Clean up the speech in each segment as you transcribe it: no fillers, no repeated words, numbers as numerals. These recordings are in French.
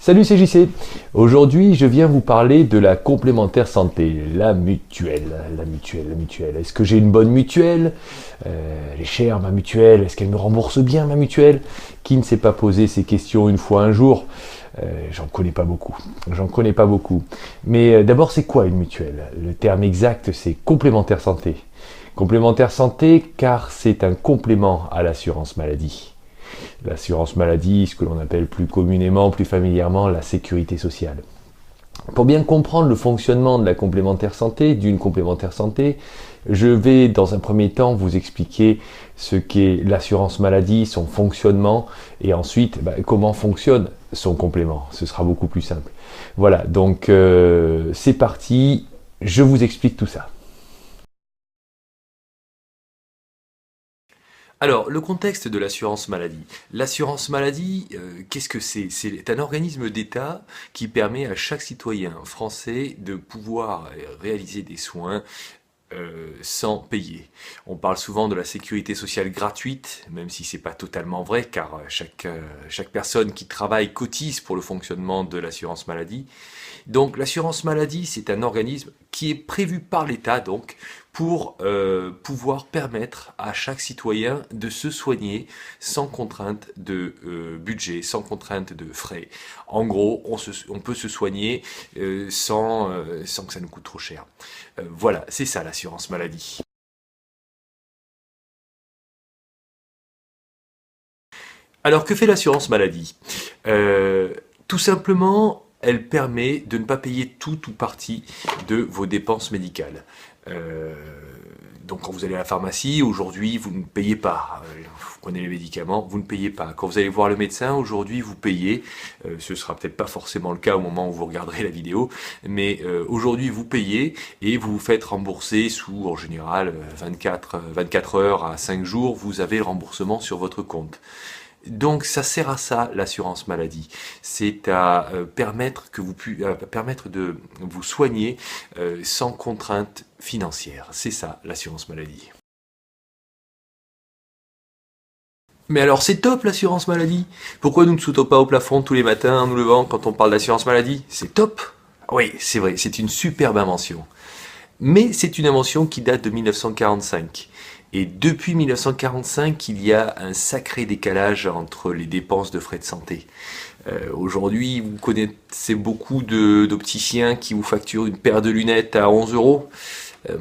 Salut, c'est JC. Aujourd'hui, je viens vous parler de la complémentaire santé, la mutuelle. La mutuelle. Est-ce que j'ai une bonne mutuelle? Elle est chère, ma mutuelle. Est-ce qu'elle me rembourse bien, ma mutuelle? Qui ne s'est pas posé ces questions une fois un jour? J'en connais pas beaucoup. Mais d'abord, c'est quoi une mutuelle? Le terme exact, c'est complémentaire santé. Complémentaire santé, car c'est un complément à l'assurance maladie. L'assurance maladie, ce que l'on appelle plus communément, plus familièrement, la sécurité sociale. Pour bien comprendre le fonctionnement de la complémentaire santé, d'une complémentaire santé, je vais dans un premier temps vous expliquer ce qu'est l'assurance maladie, son fonctionnement, et ensuite comment fonctionne son complément. Ce sera beaucoup plus simple. Voilà, donc c'est parti, je vous explique tout ça. Alors, le contexte de l'assurance maladie. L'assurance maladie, qu'est-ce que c'est? C'est un organisme d'État qui permet à chaque citoyen français de pouvoir réaliser des soins sans payer. On parle souvent de la sécurité sociale gratuite, même si c'est pas totalement vrai, car chaque personne qui travaille cotise pour le fonctionnement de l'assurance maladie. Donc l'assurance maladie, c'est un organisme qui est prévu par l'État, donc, pour pouvoir permettre à chaque citoyen de se soigner sans contrainte de budget, sans contrainte de frais. En gros, on peut se soigner sans que ça nous coûte trop cher. Voilà, c'est ça l'assurance maladie. Alors, que fait l'assurance maladie? Tout simplement, elle permet de ne pas payer tout ou partie de vos dépenses médicales. Euh, donc, quand vous allez à la pharmacie, aujourd'hui, vous ne payez pas. Vous prenez les médicaments, vous ne payez pas. Quand vous allez voir le médecin, aujourd'hui, vous payez. Ce sera peut-être pas forcément le cas au moment où vous regarderez la vidéo, mais aujourd'hui, vous payez et vous vous faites rembourser sous, en général, 24 heures à 5 jours, vous avez le remboursement sur votre compte. Donc ça sert à ça l'assurance maladie, c'est à permettre de vous soigner sans contrainte financière. C'est ça l'assurance maladie. Mais alors c'est top l'assurance maladie. Pourquoi nous ne sautons pas au plafond tous les matins en nous levant quand on parle d'assurance maladie? C'est top. Oui, c'est vrai, c'est une superbe invention. Mais c'est une invention qui date de 1945. Et depuis 1945, il y a un sacré décalage entre les dépenses de frais de santé. Aujourd'hui, vous connaissez beaucoup d'opticiens qui vous facturent une paire de lunettes à 11 euros. Euh,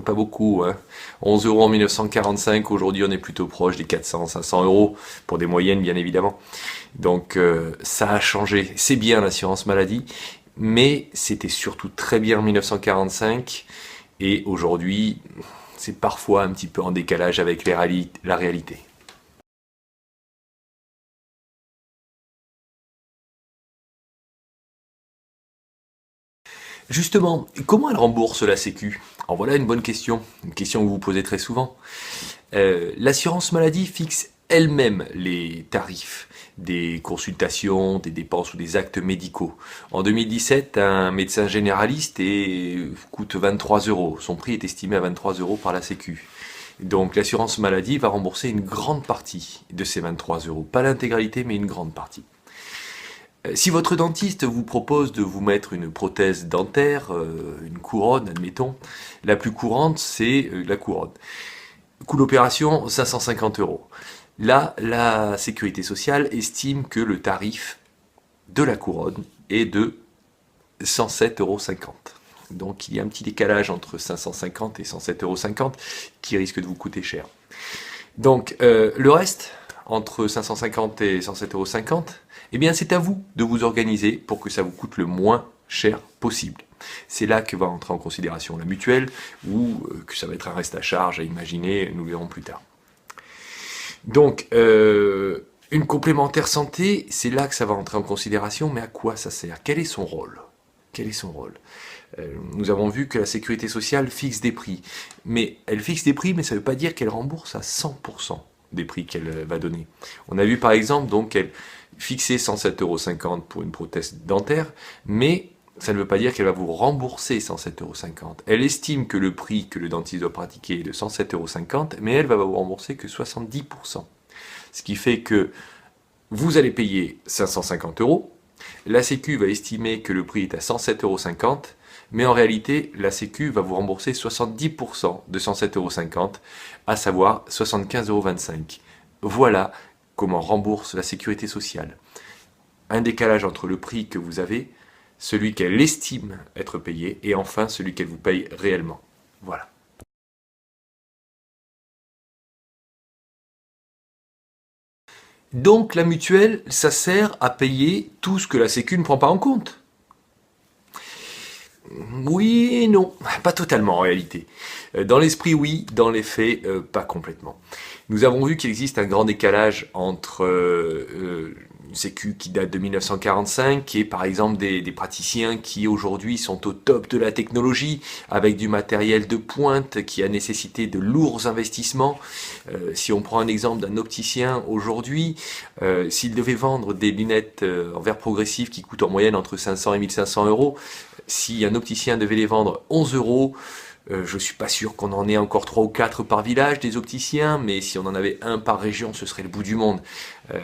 pas beaucoup, hein. 11 euros en 1945, aujourd'hui on est plutôt proche des 400, 500 euros, pour des moyennes bien évidemment. Donc ça a changé. C'est bien l'assurance maladie, mais c'était surtout très bien en 1945, et aujourd'hui c'est parfois un petit peu en décalage avec la réalité. Justement, comment elle rembourse la Sécu? Alors voilà une question que vous vous posez très souvent. L'assurance maladie fixe elle-même les tarifs des consultations, des dépenses ou des actes médicaux. En 2017, un médecin généraliste coûte 23 euros. Son prix est estimé à 23 euros par la Sécu. Donc l'assurance maladie va rembourser une grande partie de ces 23 euros. Pas l'intégralité, mais une grande partie. Si votre dentiste vous propose de vous mettre une prothèse dentaire, une couronne, admettons, la plus courante, c'est la couronne. Coût d'opération, 550 euros. Là, la sécurité sociale estime que le tarif de la couronne est de 107,50 euros. Donc il y a un petit décalage entre 550 et 107,50 euros qui risque de vous coûter cher. Donc le reste, entre 550 et 107,50 euros, eh bien c'est à vous de vous organiser pour que ça vous coûte le moins cher possible. C'est là que va entrer en considération la mutuelle, ou que ça va être un reste à charge à imaginer, nous le verrons plus tard. Donc, une complémentaire santé, c'est là que ça va entrer en considération, mais à quoi ça sert? Quel est son rôle? Quel est son rôle? Nous avons vu que la sécurité sociale fixe des prix. Mais elle fixe des prix, mais ça ne veut pas dire qu'elle rembourse à 100% des prix qu'elle va donner. On a vu par exemple donc qu'elle fixait 107,50 € pour une prothèse dentaire, mais ça ne veut pas dire qu'elle va vous rembourser 107,50 €. Elle estime que le prix que le dentiste doit pratiquer est de 107,50 €, mais elle va vous rembourser que 70%. Ce qui fait que Vous allez payer 550 euros. La Sécu va estimer que le prix est à 107,50 euros, mais en réalité, la Sécu va vous rembourser 70% de 107,50 euros, à savoir 75,25 euros. Voilà comment rembourse la Sécurité sociale. Un décalage entre le prix que vous avez, celui qu'elle estime être payé, et enfin celui qu'elle vous paye réellement. Voilà. Donc la mutuelle, ça sert à payer tout ce que la Sécu ne prend pas en compte. Oui et non, pas totalement en réalité. Dans l'esprit, oui, dans les faits, pas complètement. Nous avons vu qu'il existe un grand décalage entre une sécu qui date de 1945 et par exemple des praticiens qui aujourd'hui sont au top de la technologie avec du matériel de pointe qui a nécessité de lourds investissements. Si on prend un exemple d'un opticien aujourd'hui, s'il devait vendre des lunettes en verre progressif qui coûtent en moyenne entre 500 et 1500 euros, si un opticien devait les vendre 11 euros, je ne suis pas sûr qu'on en ait encore 3 ou 4 par village des opticiens, mais si on en avait un par région, ce serait le bout du monde.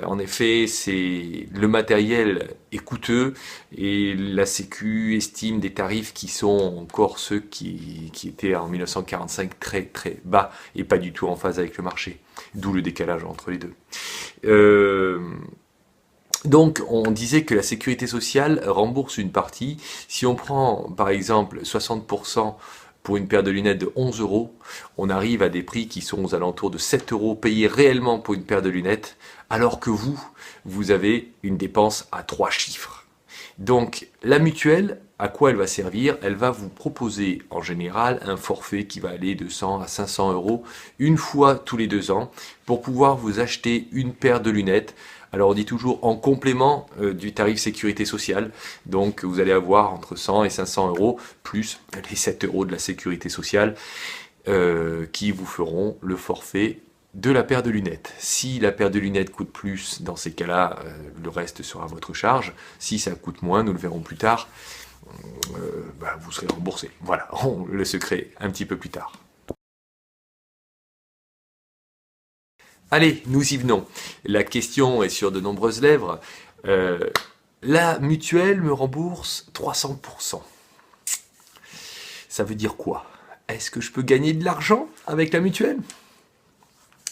En effet, le matériel est coûteux et la Sécu estime des tarifs qui sont encore ceux qui étaient en 1945 très très bas et pas du tout en phase avec le marché. D'où le décalage entre les deux. Donc, on disait que la sécurité sociale rembourse une partie. Si on prend, par exemple, 60% pour une paire de lunettes de 11 euros, on arrive à des prix qui sont aux alentours de 7 euros payés réellement pour une paire de lunettes, alors que vous avez une dépense à 3 chiffres. Donc, la mutuelle, à quoi elle va servir? Elle va vous proposer, en général, un forfait qui va aller de 100 à 500 euros une fois tous les 2 ans pour pouvoir vous acheter une paire de lunettes. Alors on dit toujours en complément du tarif sécurité sociale, donc vous allez avoir entre 100 et 500 euros plus les 7 euros de la sécurité sociale qui vous feront le forfait de la paire de lunettes. Si la paire de lunettes coûte plus, dans ces cas-là, le reste sera à votre charge. Si ça coûte moins, nous le verrons plus tard, vous serez remboursé. Voilà, le secret un petit peu plus tard. Allez, nous y venons. La question est sur de nombreuses lèvres. La mutuelle me rembourse 300%. Ça veut dire quoi? Est-ce que je peux gagner de l'argent avec la mutuelle?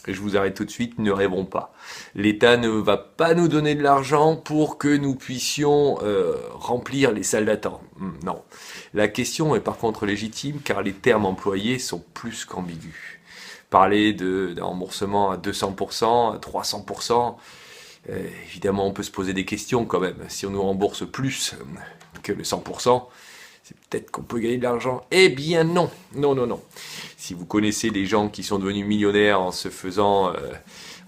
Je vous arrête tout de suite, ne rêvons pas. L'État ne va pas nous donner de l'argent pour que nous puissions remplir les salles d'attente. Non. La question est par contre légitime car les termes employés sont plus qu'ambigus. Parler d'un remboursement à 200%, à 300%, évidemment on peut se poser des questions quand même. Si on nous rembourse plus que le 100%, c'est peut-être qu'on peut gagner de l'argent. Eh bien non, non, non, non. Si vous connaissez des gens qui sont devenus millionnaires en se faisant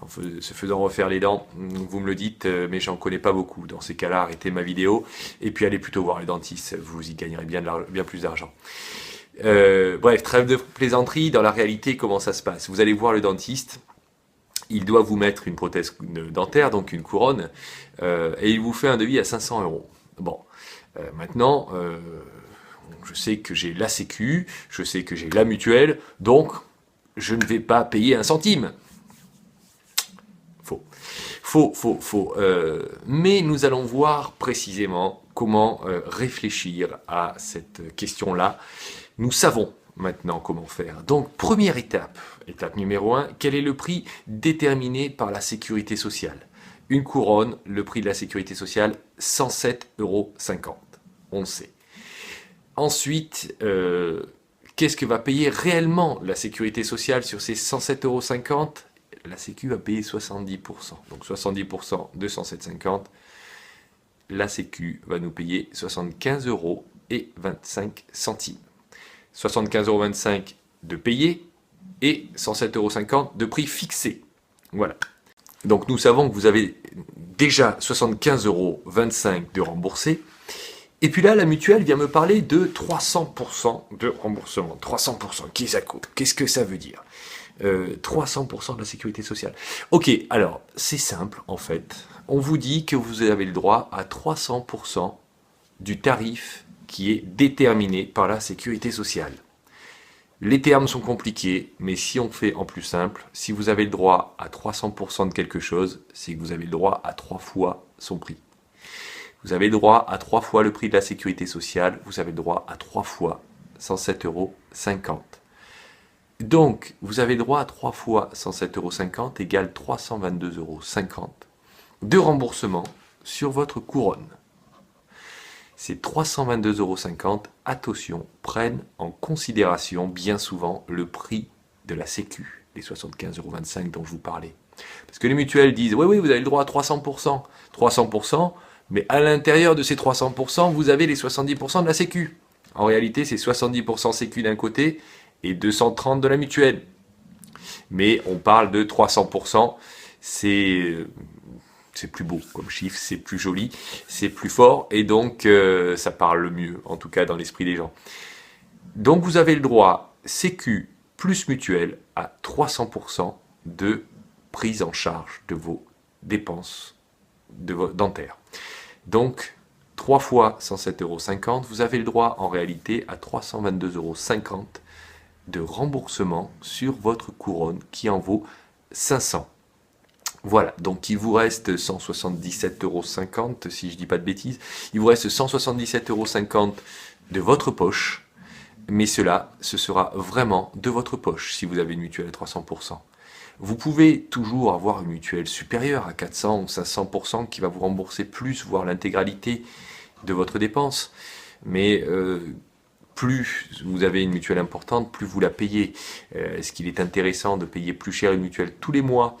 refaire les dents, vous me le dites, mais j'en connais pas beaucoup. Dans ces cas-là, arrêtez ma vidéo et puis allez plutôt voir les dentistes, vous y gagnerez bien plus d'argent. Bref, trêve de plaisanterie, dans la réalité, comment ça se passe? Vous allez voir le dentiste, il doit vous mettre une prothèse dentaire, donc une couronne, et il vous fait un devis à 500 euros. Bon, maintenant, je sais que j'ai la Sécu, je sais que j'ai la mutuelle, donc je ne vais pas payer un centime. Faux. Mais nous allons voir précisément comment réfléchir à cette question-là. Nous savons maintenant comment faire. Donc, première étape, étape numéro 1, quel est le prix déterminé par la sécurité sociale? Une couronne, le prix de la sécurité sociale, 107,50 euros. On le sait. Ensuite, qu'est-ce que va payer réellement la sécurité sociale sur ces 107,50 euros? La Sécu va payer 70%. Donc 70% de 107,50, la Sécu va nous payer 75,25 euros. 75,25 euros de payé et 107,50 euros de prix fixé. Voilà. Donc nous savons que vous avez déjà 75,25 euros de remboursé. Et puis là, la mutuelle vient me parler de 300% de remboursement. 300%, qu'est-ce que ça veut dire? 300% de la sécurité sociale. Ok, alors, c'est simple en fait. On vous dit que vous avez le droit à 300% du tarif qui est déterminé par la sécurité sociale. Les termes sont compliqués, mais si on fait en plus simple, si vous avez le droit à 300% de quelque chose, c'est que vous avez le droit à 3 fois son prix. Vous avez le droit à 3 fois le prix de la sécurité sociale, vous avez le droit à 3 fois 107,50 €. Donc, vous avez le droit à 3 fois 107,50 € égale 322,50 € de remboursement sur votre couronne. Ces 322,50 €, attention, prennent en considération bien souvent le prix de la Sécu, les 75,25 € dont je vous parlais. Parce que les mutuelles disent, oui, oui, vous avez le droit à 300%. 300%, mais à l'intérieur de ces 300%, vous avez les 70% de la Sécu. En réalité, c'est 70% Sécu d'un côté et 230 de la mutuelle. Mais on parle de 300%, c'est plus beau comme chiffre, c'est plus joli, c'est plus fort, et donc ça parle le mieux, en tout cas dans l'esprit des gens. Donc vous avez le droit, Sécu plus mutuelle, à 300% de prise en charge de vos dépenses dentaires. Donc, 3 fois 107,50 €, vous avez le droit en réalité à 322,50 € de remboursement sur votre couronne qui en vaut 500. Voilà, donc il vous reste 177,50 € si je dis pas de bêtises. Il vous reste 177,50 € de votre poche, mais cela, ce sera vraiment de votre poche si vous avez une mutuelle à 300%. Vous pouvez toujours avoir une mutuelle supérieure à 400 ou 500% qui va vous rembourser plus, voire l'intégralité de votre dépense. Mais plus vous avez une mutuelle importante, plus vous la payez. Est-ce qu'il est intéressant de payer plus cher une mutuelle tous les mois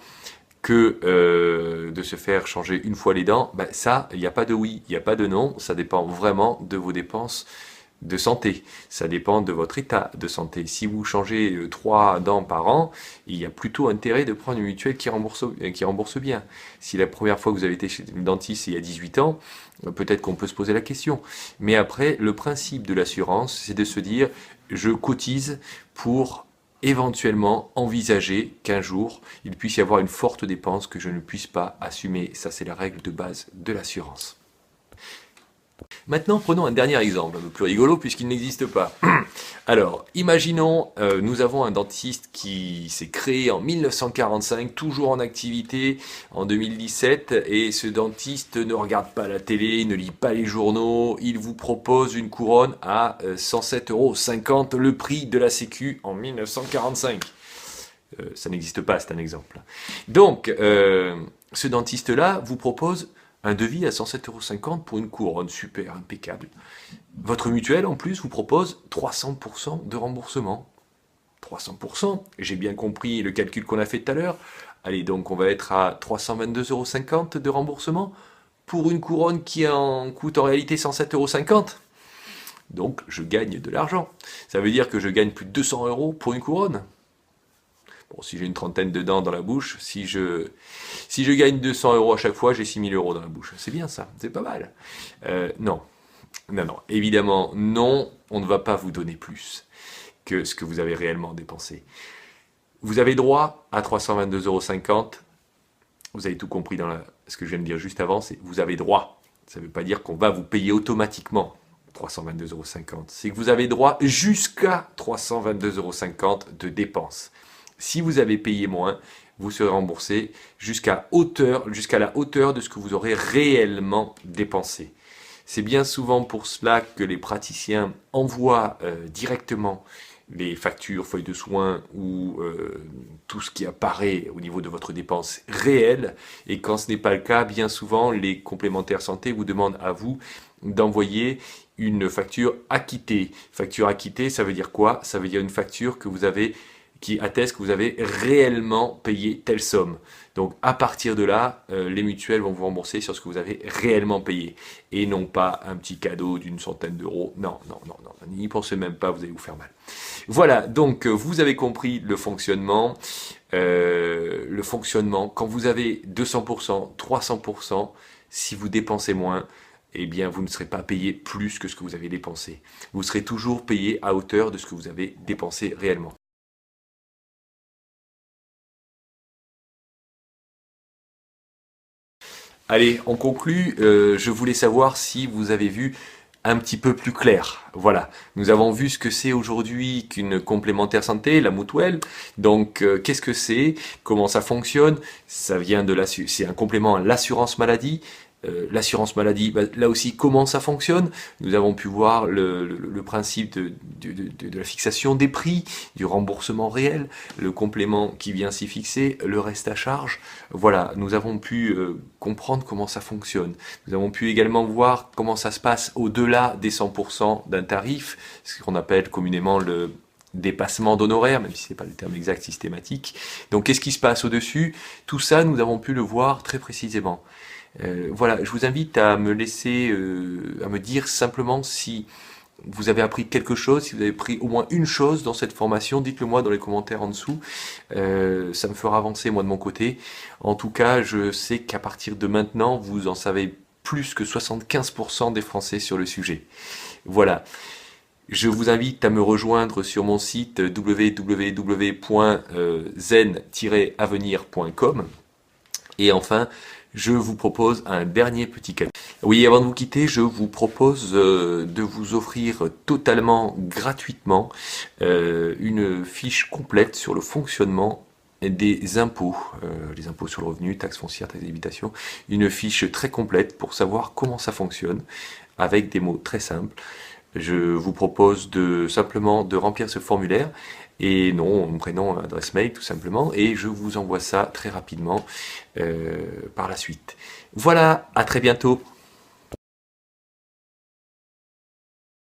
que de se faire changer une fois les dents? Ça, il n'y a pas de oui, il n'y a pas de non. Ça dépend vraiment de vos dépenses de santé. Ça dépend de votre état de santé. Si vous changez 3 dents par an, il y a plutôt intérêt de prendre une mutuelle qui rembourse bien. Si la première fois que vous avez été chez le dentiste il y a 18 ans, peut-être qu'on peut se poser la question. Mais après, le principe de l'assurance, c'est de se dire, je cotise pour éventuellement envisager qu'un jour, il puisse y avoir une forte dépense que je ne puisse pas assumer. Ça, c'est la règle de base de l'assurance. Maintenant, prenons un dernier exemple, un peu plus rigolo puisqu'il n'existe pas. Alors, imaginons, nous avons un dentiste qui s'est créé en 1945, toujours en activité en 2017, et ce dentiste ne regarde pas la télé, ne lit pas les journaux, il vous propose une couronne à 107,50 €, le prix de la Sécu en 1945. Ça n'existe pas, c'est un exemple. Donc, ce dentiste-là vous propose un devis à 107,50 € pour une couronne super impeccable. Votre mutuelle, en plus, vous propose 300% de remboursement. 300%, j'ai bien compris le calcul qu'on a fait tout à l'heure. Allez, donc on va être à 322,50 € de remboursement pour une couronne qui en coûte en réalité 107,50 €. Donc je gagne de l'argent. Ça veut dire que je gagne plus de 200 € pour une couronne. Bon, si j'ai une trentaine de dents dans la bouche, si je gagne 200 € à chaque fois, j'ai 6 000 € dans la bouche. C'est bien ça, c'est pas mal. Non, évidemment, non, on ne va pas vous donner plus que ce que vous avez réellement dépensé. Vous avez droit à 322,50 €. Vous avez tout compris dans ce que je viens de dire juste avant, c'est vous avez droit. Ça ne veut pas dire qu'on va vous payer automatiquement 322,50 €. C'est que vous avez droit jusqu'à 322,50 € de dépenses. Si vous avez payé moins, vous serez remboursé jusqu'à la hauteur de ce que vous aurez réellement dépensé. C'est bien souvent pour cela que les praticiens envoient directement les factures, feuilles de soins ou tout ce qui apparaît au niveau de votre dépense réelle. Et quand ce n'est pas le cas, bien souvent, les complémentaires santé vous demandent à vous d'envoyer une facture acquittée. Facture acquittée, ça veut dire quoi? Ça veut dire une facture que vous avez qui atteste que vous avez réellement payé telle somme. Donc à partir de là, les mutuelles vont vous rembourser sur ce que vous avez réellement payé. Et non pas un petit cadeau d'une centaine d'euros. Non, n'y pensez même pas, vous allez vous faire mal. Voilà, donc vous avez compris le fonctionnement. Quand vous avez 200%, 300%, si vous dépensez moins, eh bien vous ne serez pas payé plus que ce que vous avez dépensé. Vous serez toujours payé à hauteur de ce que vous avez dépensé réellement. Allez, on conclut. Je voulais savoir si vous avez vu un petit peu plus clair. Voilà, nous avons vu ce que c'est aujourd'hui qu'une complémentaire santé, la mutuelle. Donc, qu'est-ce que c'est? Comment ça fonctionne? Ça vient de c'est un complément à l'assurance maladie. L'assurance maladie, là aussi, comment ça fonctionne? Nous avons pu voir le principe de la fixation des prix, du remboursement réel, le complément qui vient s'y fixer, le reste à charge. Voilà, nous avons pu comprendre comment ça fonctionne. Nous avons pu également voir comment ça se passe au-delà des 100% d'un tarif, ce qu'on appelle communément le dépassement d'honoraires, même si ce n'est pas le terme exact systématique. Donc, qu'est-ce qui se passe au-dessus? Tout ça, nous avons pu le voir très précisément. Voilà, je vous invite à me laisser, à me dire simplement si vous avez appris quelque chose, si vous avez pris au moins une chose dans cette formation, dites-le moi dans les commentaires en dessous. Ça me fera avancer moi de mon côté. En tout cas, je sais qu'à partir de maintenant, vous en savez plus que 75% des Français sur le sujet. Voilà. Je vous invite à me rejoindre sur mon site www.zen-avenir.com. Et enfin, je vous propose un dernier petit cadeau. Oui, avant de vous quitter, je vous propose de vous offrir totalement gratuitement une fiche complète sur le fonctionnement des impôts, les impôts sur le revenu, taxes foncières, taxes d'habitation, une fiche très complète pour savoir comment ça fonctionne, avec des mots très simples. Je vous propose simplement de remplir ce formulaire, et nom, prénom, adresse mail tout simplement, et je vous envoie ça très rapidement par la suite. Voilà, à très bientôt.